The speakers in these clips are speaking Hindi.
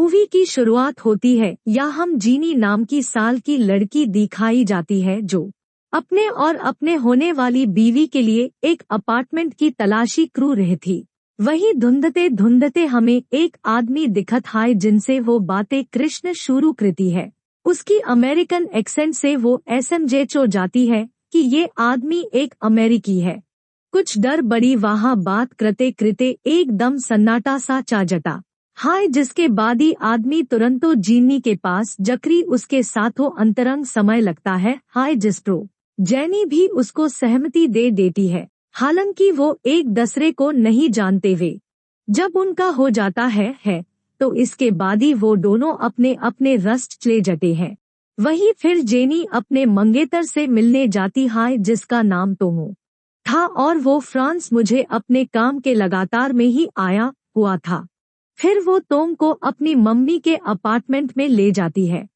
मूवी की शुरुआत होती है या हम जीनी नाम की साल की लड़की दिखाई जाती है जो अपने और अपने होने वाली बीवी के लिए एक अपार्टमेंट की तलाशी क्रू रही थी। वहीं धुंधते धुंधते हमें एक आदमी दिखत है जिनसे वो बातें कृष्ण शुरू करती है। उसकी अमेरिकन एक्सेंट से वो एसएमजेच हो जाती है कि ये आदमी एक अमेरिकी है। कुछ डर बड़ी वहाँ बात करते करते एकदम सन्नाटा सा चा जटा हाय, जिसके बाद ही आदमी तुरंतो जीनी के पास जकरी उसके साथों अंतरंग समय लगता है हाय, जिसप्रो जैनी भी उसको सहमति दे देती है। हालांकि वो एक दूसरे को नहीं जानते वे जब उनका हो जाता है तो इसके बाद ही वो दोनों अपने अपने रस्ट चले जाते हैं। वहीं फिर जेनी अपने मंगेतर से मिलने जाती है जिसका नाम तोमो था और वो फ्रांस मुझे अपने काम के लगातार में ही आया हुआ था। फिर वो तोम को अपनी मम्मी के अपार्टमेंट में ले जाती है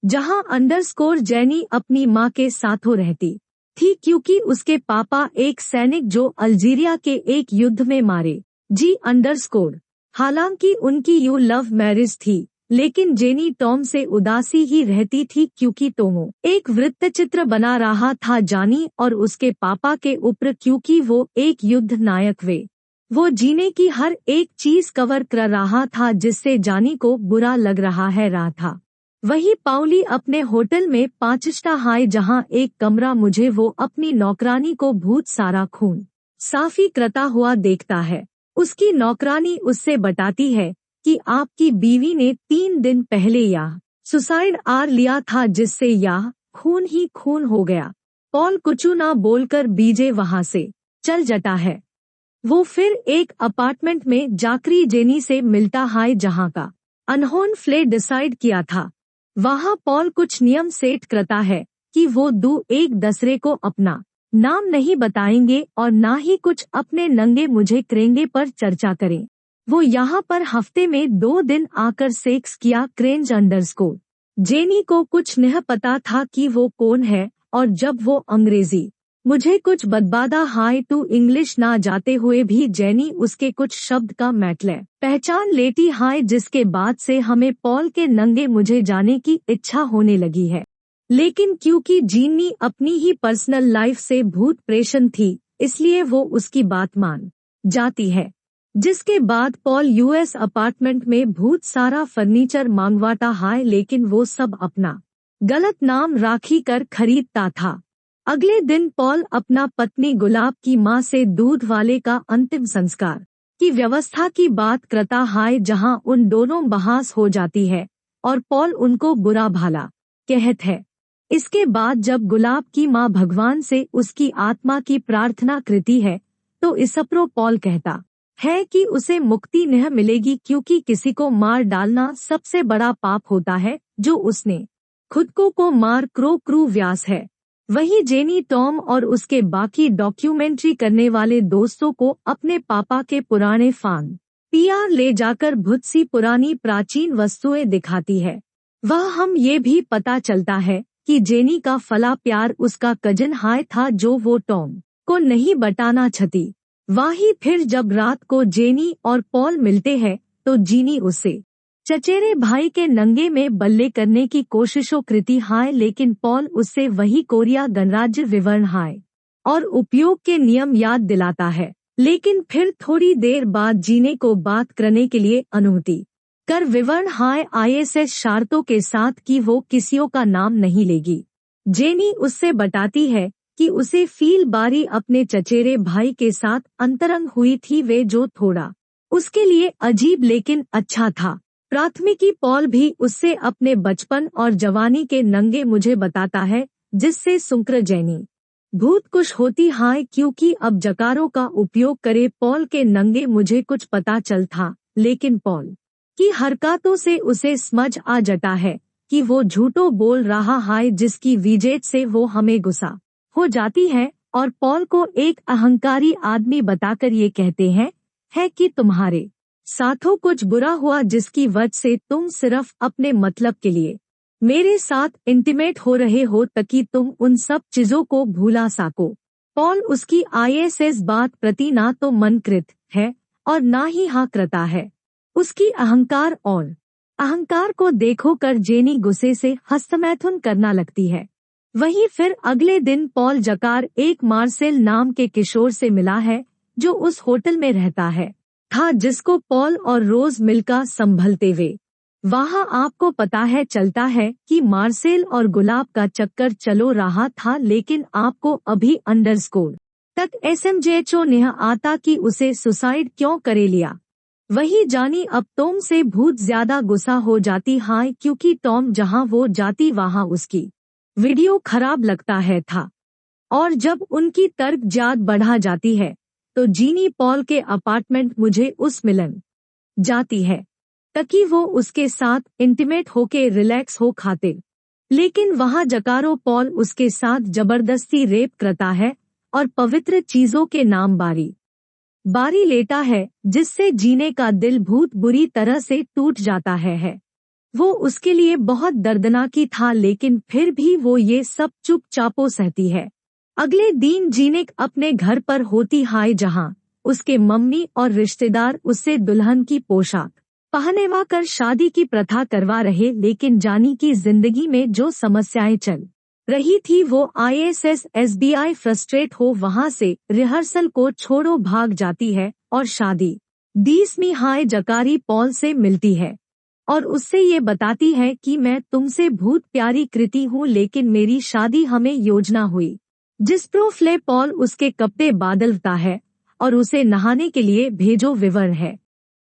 जहां अंडरस्कोर जेनी अपनी माँ के साथों रहती थी क्योंकि उसके पापा एक सैनिक जो अल्जीरिया के एक युद्ध में मारे जी अंडरस्कोर। हालांकि उनकी यू लव मैरिज थी लेकिन जेनी टॉम से उदासी ही रहती थी क्योंकि तोमो एक वृत्तचित्र बना रहा था जानी और उसके पापा के ऊपर क्योंकि वो एक युद्ध नायक वे वो जीने की हर एक चीज कवर कर रहा था जिससे जानी को बुरा लग रहा था। वही पाउली अपने होटल में 5 स्टार हाई जहां एक कमरा मुझे वो अपनी नौकरानी को भूत सारा खून साफी करता हुआ देखता है। उसकी नौकरानी उससे बताती है कि आपकी बीवी ने 3 दिन पहले यह सुसाइड आर लिया था जिससे यह खून ही खून हो गया। पॉल कुछ ना बोलकर बीजे वहां से चल जाता है। वो फिर एक अपार्टमेंट में जाकरी जेनी से मिलता है जहां का अनहोन फ्ले डिसाइड किया था। वहां पॉल कुछ नियम सेट करता है कि वो एक दूसरे को अपना नाम नहीं बताएंगे और ना ही कुछ अपने नंगे मुझे करेंगे पर चर्चा करें। वो यहाँ पर हफ्ते में 2 दिन आकर सेक्स किया क्रेंज अंडरस्कोर। जेनी को कुछ नहीं पता था कि वो कौन है और जब वो अंग्रेजी मुझे कुछ बदबादा हाई टू इंग्लिश ना जाते हुए भी जेनी उसके कुछ शब्द का मैटले पहचान लेती हाई जिसके बाद से हमें पॉल के नंगे मुझे जाने की इच्छा होने लगी है। लेकिन क्योंकि जीनी अपनी ही पर्सनल लाइफ से भूत प्रेषण थी इसलिए वो उसकी बात मान जाती है। जिसके बाद पॉल यूएस अपार्टमेंट में भूत सारा फर्नीचर मांगवाता है लेकिन वो सब अपना गलत नाम राखी कर खरीदता था। अगले दिन पॉल अपना पत्नी गुलाब की माँ से दूध वाले का अंतिम संस्कार की व्यवस्था की बात करता है जहां उन दोनों बहस हो जाती है और पॉल उनको बुरा भला कहत है। इसके बाद जब गुलाब की माँ भगवान से उसकी आत्मा की प्रार्थना करती है तो इसप्रो पॉल कहता है कि उसे मुक्ति नहीं मिलेगी क्योंकि किसी को मार डालना सबसे बड़ा पाप होता है जो उसने खुद को मार क्रू व्यास है। वही जेनी टॉम और उसके बाकी डॉक्यूमेंट्री करने वाले दोस्तों को अपने पापा के पुराने फान पीआर ले जाकर भूत सी पुरानी प्राचीन वस्तुएं दिखाती है। वह हम ये भी पता चलता है कि जेनी का फला प्यार उसका कजन हाय था जो वो टॉम को नहीं बताना चाहती। वही फिर जब रात को जेनी और पॉल मिलते हैं तो जीनी उसे चचेरे भाई के नंगे में बल्ले करने की कोशिशों करती है लेकिन पॉल उससे वही कोरिया गणराज्य विवरण है और उपयोग के नियम याद दिलाता है। लेकिन फिर थोड़ी देर बाद जीने को बात करने के लिए अनुमति कर विवरण है आईएसएस शर्तों के साथ कि वो किसियों का नाम नहीं लेगी। जेनी उससे बताती है कि उसे फील बारी अपने चचेरे भाई के साथ अंतरंग हुई थी वे जो थोड़ा उसके लिए अजीब लेकिन अच्छा था। प्राथमिकी पॉल भी उससे अपने बचपन और जवानी के नंगे मुझे बताता है जिससे सुंकर जेनी भूत कुछ होती है क्योंकि अब जकारों का उपयोग करे पॉल के नंगे मुझे कुछ पता चल था लेकिन पॉल की हरकतों से उसे समझ आ जाता है कि वो झूठो बोल रहा है जिसकी वजह से वो हमें गुस्सा हो जाती है और पॉल को एक अहंकारी आदमी बताकर ये कहते हैं है कि तुम्हारे साथों कुछ बुरा हुआ जिसकी वजह से तुम सिर्फ अपने मतलब के लिए मेरे साथ इंटीमेट हो रहे हो ताकि तुम उन सब चीजों को भूला सको। पॉल उसकी आईएसएस बात प्रति ना तो मनकृत है और ना ही हाँ करता है। उसकी अहंकार और अहंकार को देखो कर जेनी गुस्से से हस्तमैथुन करना लगती है। वहीं फिर अगले दिन पॉल जकार एक मार्सेल नाम के किशोर से मिला है जो उस होटल में रहता है था जिसको पॉल और रोज मिलकर संभलते हुए वहां आपको पता है चलता है कि मार्सेल और गुलाब का चक्कर चलो रहा था, लेकिन आपको अभी अंडरस्कोर तक एसएमजेएचओ ने आता कि उसे सुसाइड क्यों करे लिया। वही जानी अब टॉम से बहुत ज्यादा गुस्सा हो जाती है क्योंकि टॉम जहां वो जाती वहां उसकी वीडियो खराब लगता है था। और जब उनकी तर्क जात बढ़ा जाती है तो जीनी पॉल के अपार्टमेंट मुझे उस मिलन जाती है ताकि वो उसके साथ इंटीमेट होके रिलैक्स हो खाते, लेकिन वहां जकारो पॉल उसके साथ जबरदस्ती रेप करता है और पवित्र चीजों के नाम बारी लेता है जिससे जीने का दिल बहुत बुरी तरह से टूट जाता है। वो उसके लिए बहुत दर्दनाक था, लेकिन फिर भी वो ये सब चुपचापो सहती है। अगले दिन जीनेक अपने घर पर होती है जहां उसके मम्मी और रिश्तेदार उससे दुल्हन की पोशाक पहनेवा कर शादी की प्रथा करवा रहे, लेकिन जानी की जिंदगी में जो समस्याएं चल रही थी वो ISS SBI फ्रस्ट्रेट हो वहां से रिहर्सल को छोड़ो भाग जाती है और शादी 20वीं हाय जकारी पॉल से मिलती है और उससे ये बताती है कि मैं तुमसे बहुत प्यारी कृति हूँ, लेकिन मेरी शादी हमें योजना हुई। जिस प्रोफले पॉल उसके कपड़े बदलता है और उसे नहाने के लिए भेजो विवरण है।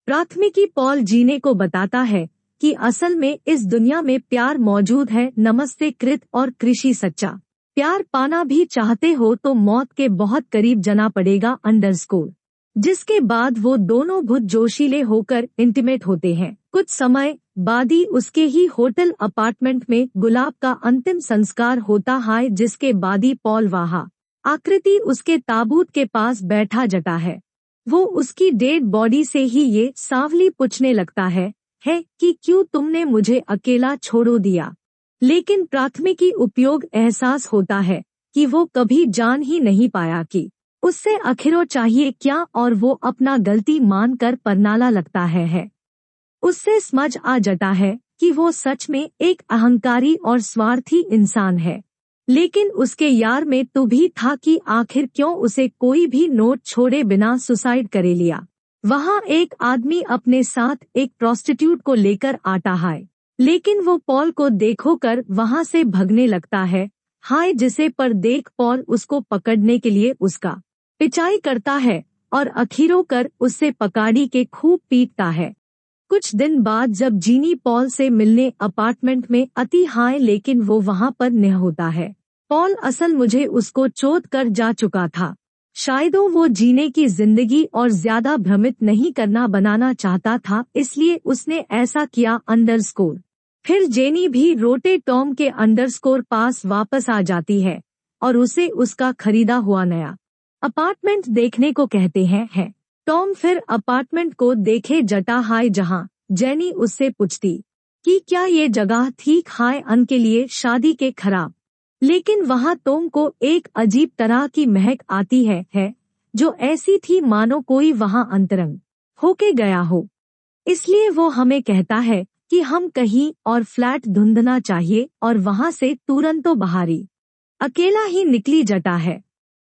प्राथमिकी पॉल जीने को बताता है कि असल में इस दुनिया में प्यार मौजूद है, नमस्ते कृत और कृषि सच्चा प्यार पाना भी चाहते हो तो मौत के बहुत करीब जाना पड़ेगा अंडरस्कोर। जिसके बाद वो दोनों बहुत जोशीले होकर इंटीमेट होते हैं। कुछ समय बाद ही उसके ही होटल अपार्टमेंट में गुलाब का अंतिम संस्कार होता है, जिसके बाद ही पॉल वहां आकृति उसके ताबूत के पास बैठा जटा है। वो उसकी डेड बॉडी से ही ये सावली पूछने लगता है कि क्यों तुमने मुझे अकेला छोड़ो दिया, लेकिन प्राथमिकी उपयोग एहसास होता है कि वो कभी जान ही नहीं पाया कि उससे आखिरों चाहिए क्या, और वो अपना गलती मानकर परनाला लगता है। उससे समझ आ जाता है कि वो सच में एक अहंकारी और स्वार्थी इंसान है, लेकिन उसके यार में तो भी था कि आखिर क्यों उसे कोई भी नोट छोड़े बिना सुसाइड करे लिया। वहाँ एक आदमी अपने साथ एक प्रोस्टिट्यूट को लेकर आता है, लेकिन वो पॉल को देखो कर वहाँ से भगने लगता है जिसे पर देख पॉल उसको पकड़ने के लिए उसका पिचाई करता है और अखीरों कर उससे पकाड़ी के खूब पीटता है। कुछ दिन बाद जब जीनी पॉल से मिलने अपार्टमेंट में आती है, लेकिन वो वहाँ पर नहीं होता है। पॉल असल मुझे उसको चोट कर जा चुका था। शायद वो जीने की जिंदगी और ज्यादा भ्रमित नहीं करना बनाना चाहता था, इसलिए उसने ऐसा किया अंडरस्कोर। फिर जेनी भी रोटे टॉम के अंडरस्कोर पास वापस आ जाती है और उसे उसका खरीदा हुआ नया अपार्टमेंट देखने को कहते हैं। टॉम फिर अपार्टमेंट को देखे जटा है जहां जेनी उससे पूछती कि क्या ये जगह ठीक है अन के लिए शादी के खराब, लेकिन वहां टॉम को एक अजीब तरह की महक आती है जो ऐसी थी मानो कोई वहां अंतरंग होके गया हो। इसलिए वो हमें कहता है कि हम कहीं और फ्लैट ढूंढना चाहिए और वहां से तुरंतो बाहरी अकेला ही निकली जटा है।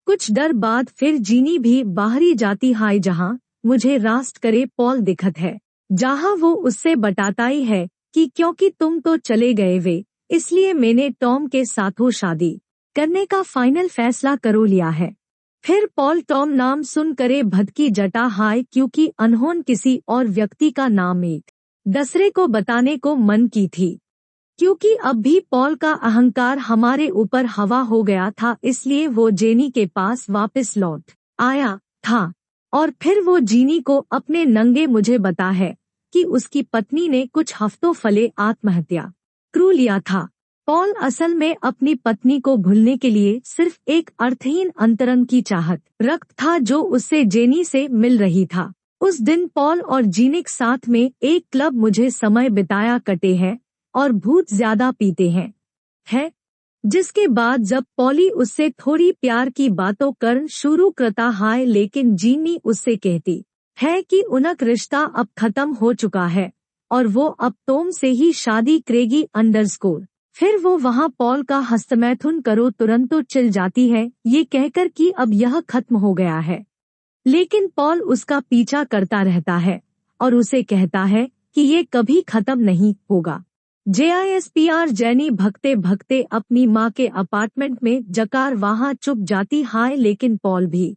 कुछ देर बाद फिर जीनी भी बाहरी जाती है जहां मुझे रास्ट करे पॉल दिखत है, जहां वो उससे बताताई है कि क्योंकि तुम तो चले गए वे, इसलिए मैंने टॉम के साथों शादी करने का फाइनल फैसला करो लिया है। फिर पॉल टॉम नाम सुन करे भटकी जटा है क्योंकि अनहोन किसी और व्यक्ति का नाम एक दूसरे को बताने को मन की थी। क्योंकि अब भी पॉल का अहंकार हमारे ऊपर हवा हो गया था, इसलिए वो जेनी के पास वापस लौट आया था और फिर वो जीनी को अपने नंगे मुझे बता है कि उसकी पत्नी ने कुछ हफ्तों पहले आत्महत्या कर लिया था। पॉल असल में अपनी पत्नी को भूलने के लिए सिर्फ एक अर्थहीन अंतरंग की चाहत रखता था जो उससे जेनी से मिल रही था। उस दिन पॉल और जीनिक साथ में एक क्लब मुझे समय बिताया कटे हैं और बहुत ज्यादा पीते हैं। जिसके बाद जब पॉली उससे थोड़ी प्यार की बातों कर शुरू करता है, लेकिन जीनी उससे कहती है कि उनका रिश्ता अब खत्म हो चुका है और वो अब टॉम से ही शादी करेगी _ फिर वो वहाँ पॉल का हस्तमैथुन करो तुरंतो चिल जाती है ये कहकर कि अब यह खत्म हो गया है। लेकिन पॉल उसका पीछा करता रहता है और उसे कहता है कि ये कभी खत्म नहीं होगा। JISPR जेनी भगते भगते अपनी माँ के अपार्टमेंट में जकार वहाँ चुप जाती है लेकिन पॉल भी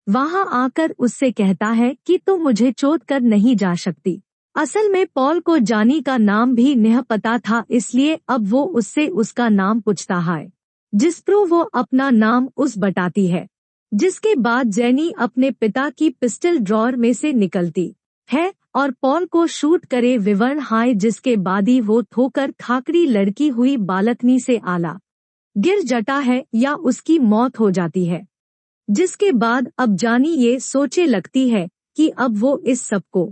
वहाँ आकर उससे कहता है कि तुम मुझे चोट कर नहीं जा सकती। असल में पॉल को जानी का नाम भी नहीं पता था इसलिए अब वो उससे उसका नाम पूछता है जिस पर वो अपना नाम उस बताती है। जिसके बाद जेनी अपने पिता की पिस्टल ड्रॉअर में से निकलती है और पॉल को शूट करे विवरण है जिसके बाद ही वो ठोकर खाकड़ी लड़की हुई बालकनी से आला गिर जाता है या उसकी मौत हो जाती है। जिसके बाद अब जानी ये सोचे लगती है कि अब वो इस सब को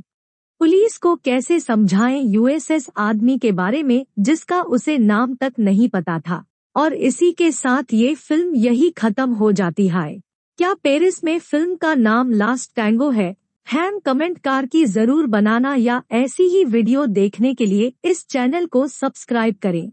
पुलिस को कैसे समझाएं USS आदमी के बारे में जिसका उसे नाम तक नहीं पता था। और इसी के साथ ये फिल्म यही खत्म हो जाती है। क्या पेरिस में फिल्म का नाम लास्ट टैंगो है? कमेंट कार की जरूर बनाना या ऐसी ही वीडियो देखने के लिए इस चैनल को सब्सक्राइब करें।